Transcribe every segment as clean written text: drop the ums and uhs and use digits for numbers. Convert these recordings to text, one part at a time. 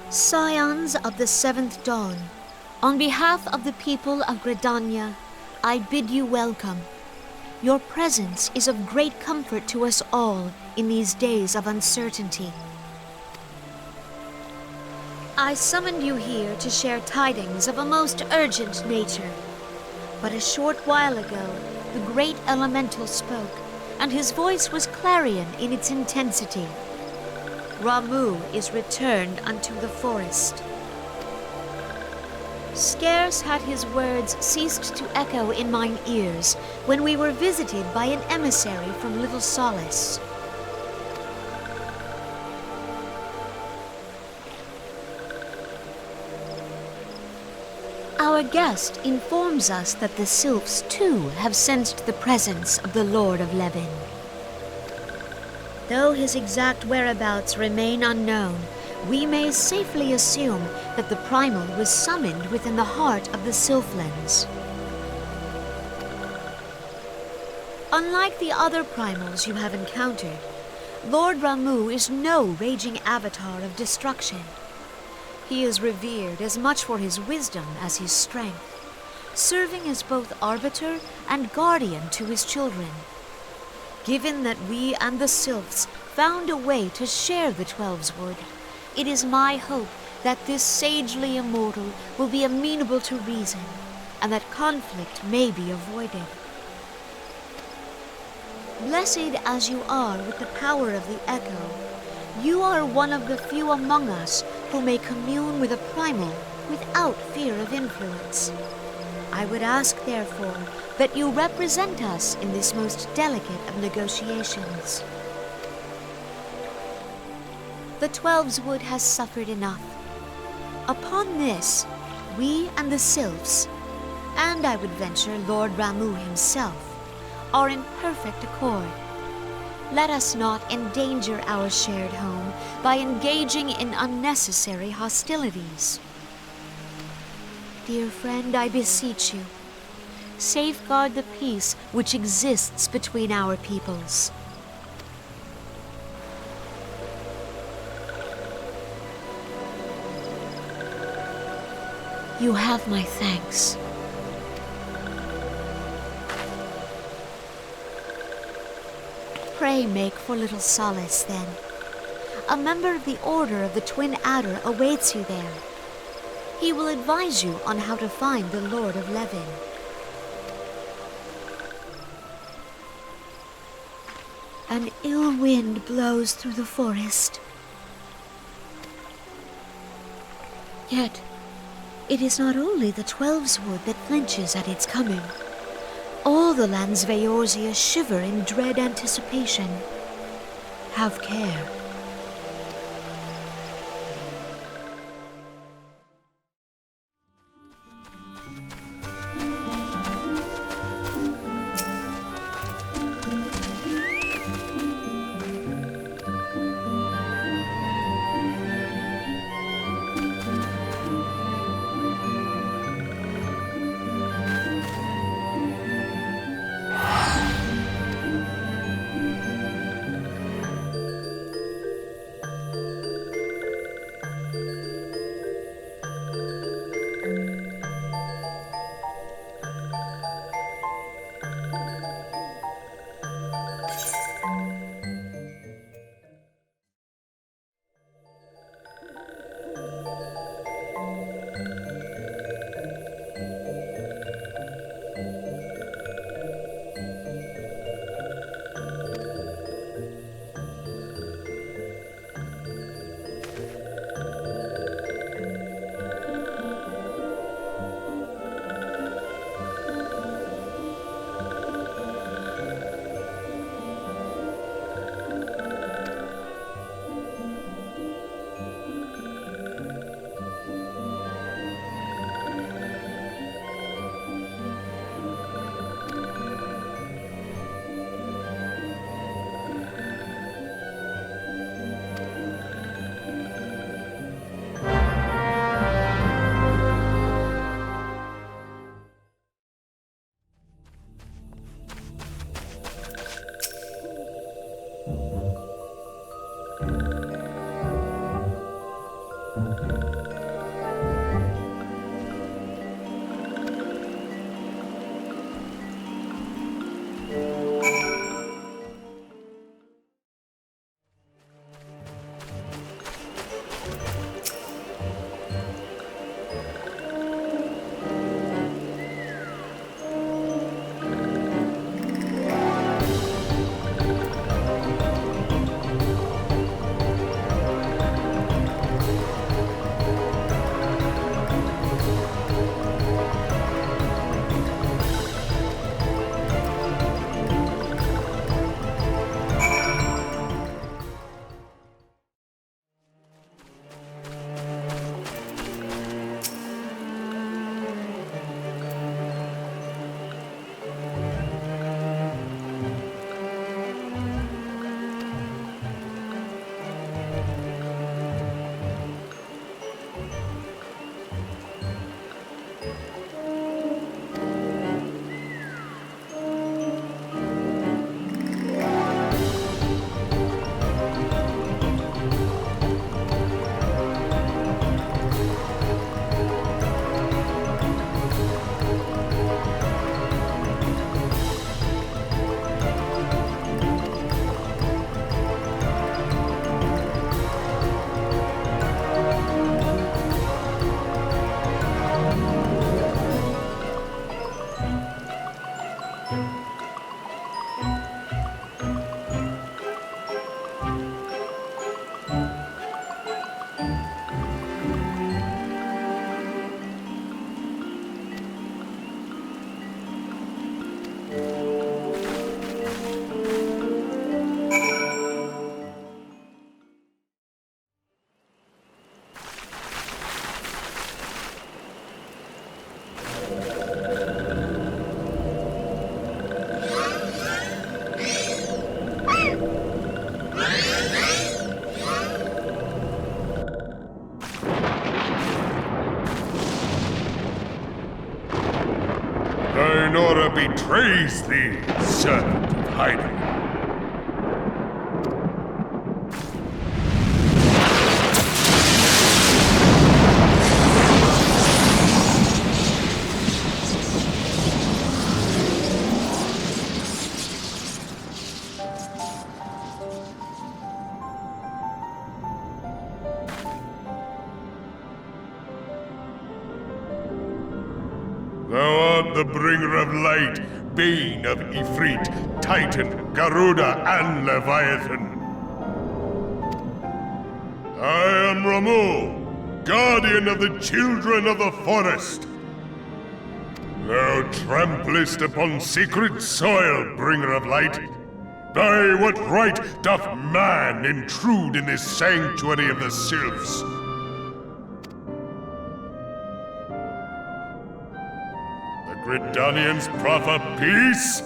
Scions of the Seventh Dawn, on behalf of the people of Gridania, I bid you welcome. Your presence is of great comfort to us all in these days of uncertainty. I summoned you here to share tidings of a most urgent nature. But a short while ago, the great elemental spoke, and his voice was clarion in its intensity. Ramuh is returned unto the forest. Scarce had his words ceased to echo in mine ears when we were visited by an emissary from Little Solace. Our guest informs us that the sylphs too have sensed the presence of the Lord of Levin. Though his exact whereabouts remain unknown, we may safely assume that the primal was summoned within the heart of the Sylphlands. Unlike the other primals you have encountered, Lord Ramuh is no raging avatar of destruction. He is revered as much for his wisdom as his strength, serving as both arbiter and guardian to his children. Given that we and the Sylphs found a way to share the Twelveswood, it is my hope that this sagely immortal will be amenable to reason, and that conflict may be avoided. Blessed as you are with the power of the Echo, you are one of the few among us who may commune with a primal without fear of influence. I would ask, therefore, that you represent us in this most delicate of negotiations. The Twelveswood has suffered enough. Upon this, we and the Sylphs, and I would venture Lord Ramuh himself, are in perfect accord. Let us not endanger our shared home by engaging in unnecessary hostilities. Dear friend, I beseech you, safeguard the peace which exists between our peoples. You have my thanks. Pray make for Little Solace, then. A member of the Order of the Twin Adder awaits you there. He will advise you on how to find the Lord of Levin. An ill wind blows through the forest. Yet, it is not only the Twelveswood that flinches at its coming. All the lands Veorzia shiver in dread anticipation. Have care. Praise thee, servant of hiding. Thou art the bringer of light, bane of Ifrit, Titan, Garuda, and Leviathan. I am Ramu, guardian of the children of the forest. Thou tramplest upon sacred soil, bringer of light. By what right doth man intrude in this sanctuary of the sylphs? Gridanians proffer peace?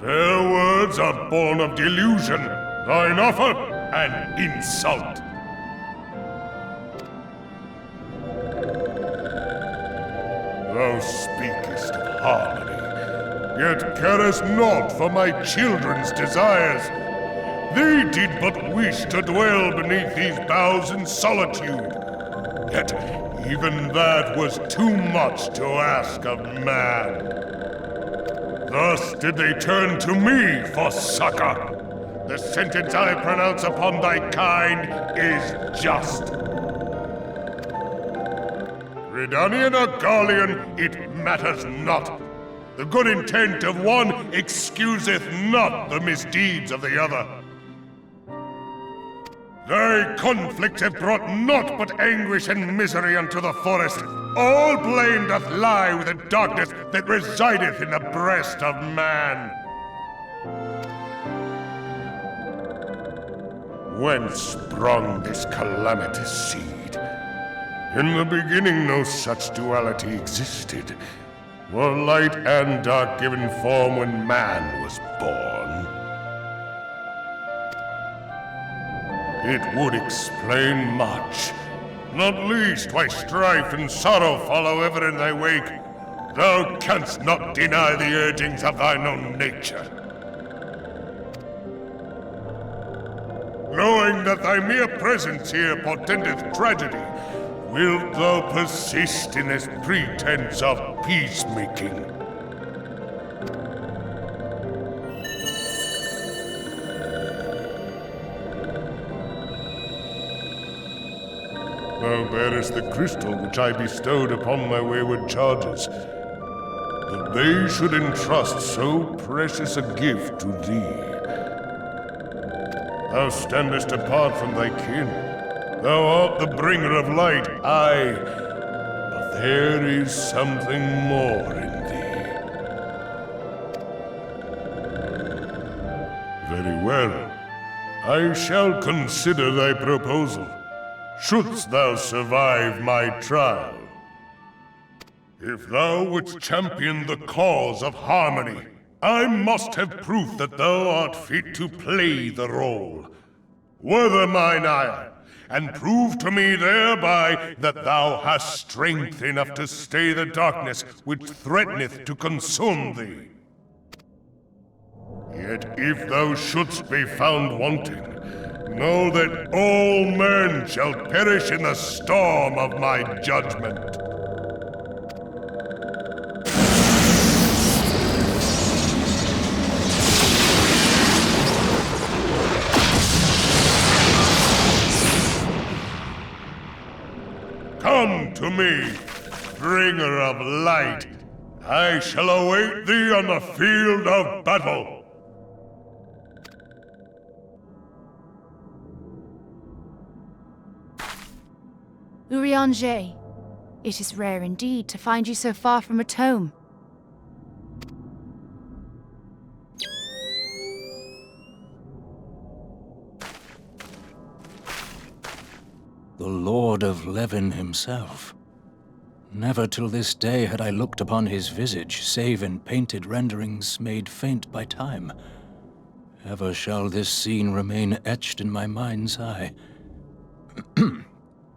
Their words are born of delusion, thine offer an insult. Thou speakest of harmony, yet carest naught for my children's desires. They did but wish to dwell beneath these boughs in solitude. Yet even that was too much to ask of man. Thus did they turn to me for succor. The sentence I pronounce upon thy kind is just. Redanian or Garlean, it matters not. The good intent of one excuseth not the misdeeds of the other. Thy conflicts have brought naught but anguish and misery unto the forest. All blame doth lie with the darkness that resideth in the breast of man. Whence sprung this calamitous seed? In the beginning no such duality existed. Were light and dark given form when man was born? It would explain much, not least why strife and sorrow follow ever in thy wake. Thou canst not deny the urgings of thine own nature. Knowing that thy mere presence here portendeth tragedy, wilt thou persist in this pretense of peacemaking? Thou bearest the crystal which I bestowed upon my wayward charges, that they should entrust so precious a gift to thee. Thou standest apart from thy kin. Thou art the bringer of light, aye, but there is something more in thee. Very well. I shall consider thy proposal. Shouldst thou survive my trial. If thou wouldst champion the cause of harmony, I must have proof that thou art fit to play the role. Wither mine ire, and prove to me thereby that thou hast strength enough to stay the darkness which threateneth to consume thee. Yet if thou shouldst be found wanting, know that all men shall perish in the storm of my judgment. Come to me, bringer of light. I shall await thee on the field of battle. Urianger, it is rare indeed to find you so far from a tome. The Lord of Levin himself. Never till this day had I looked upon his visage, save in painted renderings made faint by time. Ever shall this scene remain etched in my mind's eye.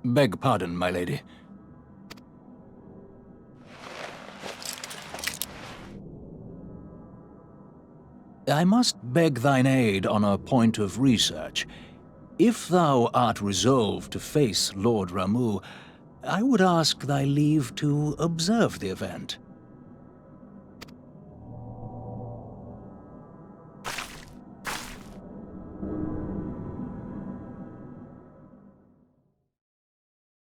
Beg pardon, my lady. I must beg thine aid on a point of research. If thou art resolved to face Lord Ramu, I would ask thy leave to observe the event.